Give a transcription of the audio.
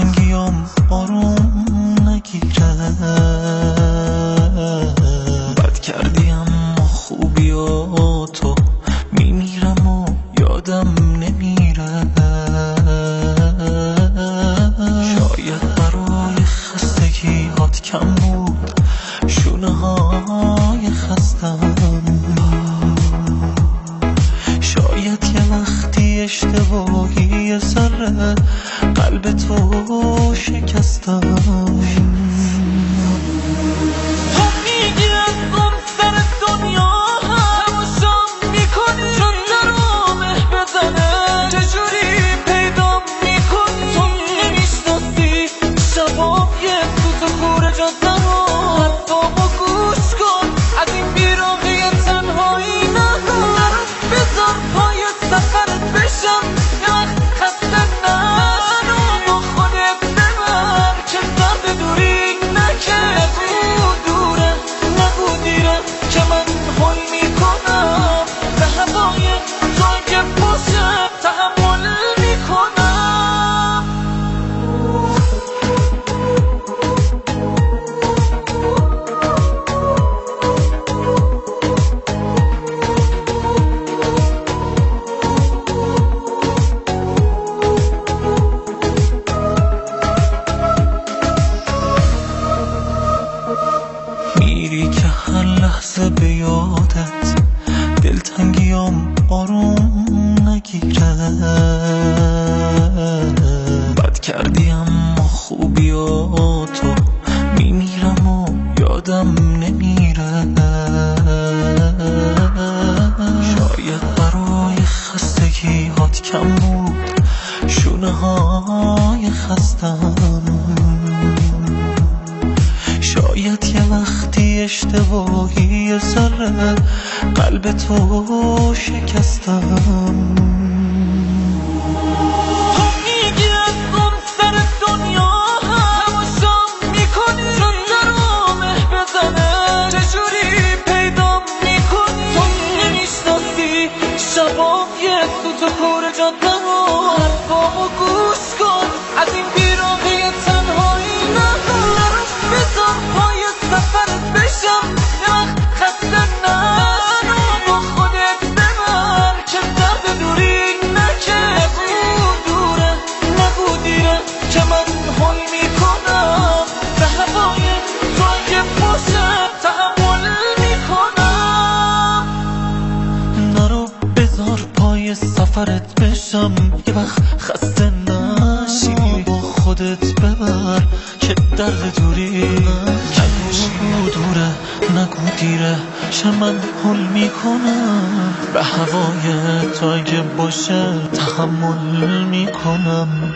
دلتنگیام آروم نگیره. بد کردی اما خوبیاتو میمیرم و یادم نمیره. شاید برای خستگیات کم بود شونه های خستم. شاید یه وقتی اشتباهی یه ذره قلب تو شکستم. تو میگی از اون سر دنیا تماشام میکنی چون درو مه بزنه. چجوری پیدا میکنی تو نمیشناسی شبای سوت و خور جاده رو. حرفامو گوش کن از این بیراقی تنهایی نرو. بذار پای سفرت بشم یه وقت خسته نشو. با خودت ببر که درد دوری نکرد. نگو دوره نگو دیره که من حل میکنم به هوای تو اگه باشه تحمل میکنم. میری که هر لحظه به یادت دلتنگیام آروم نگیره. بد کردی اما خوبیاتو میمیرم و یادم نمیره. شاید برای خستگیات کم بود شونه های خستم. شاید یه وقتی اشتباهی یه ذره قلب تو شکستم. تو میگی از اون سر دنیا تماشام میکنی چون درو مه بزنه. چجوری پیدا میکنی تو نمیشناسی شبای سوت و خور جاده رو. حرفامو گوش کن از این بیراقی تنهایی نرو. بذار پای سفرت بشم یه وقت خسته نشو. با خودت ببر که درد دوری نکرد. نگو دوره نگو دیره که من حل میکنم به هوای تو اگه باشه تحمل میکنم. نرو بذار پای سفرت بشم یه وقت خسته نشی. با خودت ببر که درد دوری نگو دوره نگو دیره چه من حل میکنم به هوای تو اگه باشه تحمل میکنم.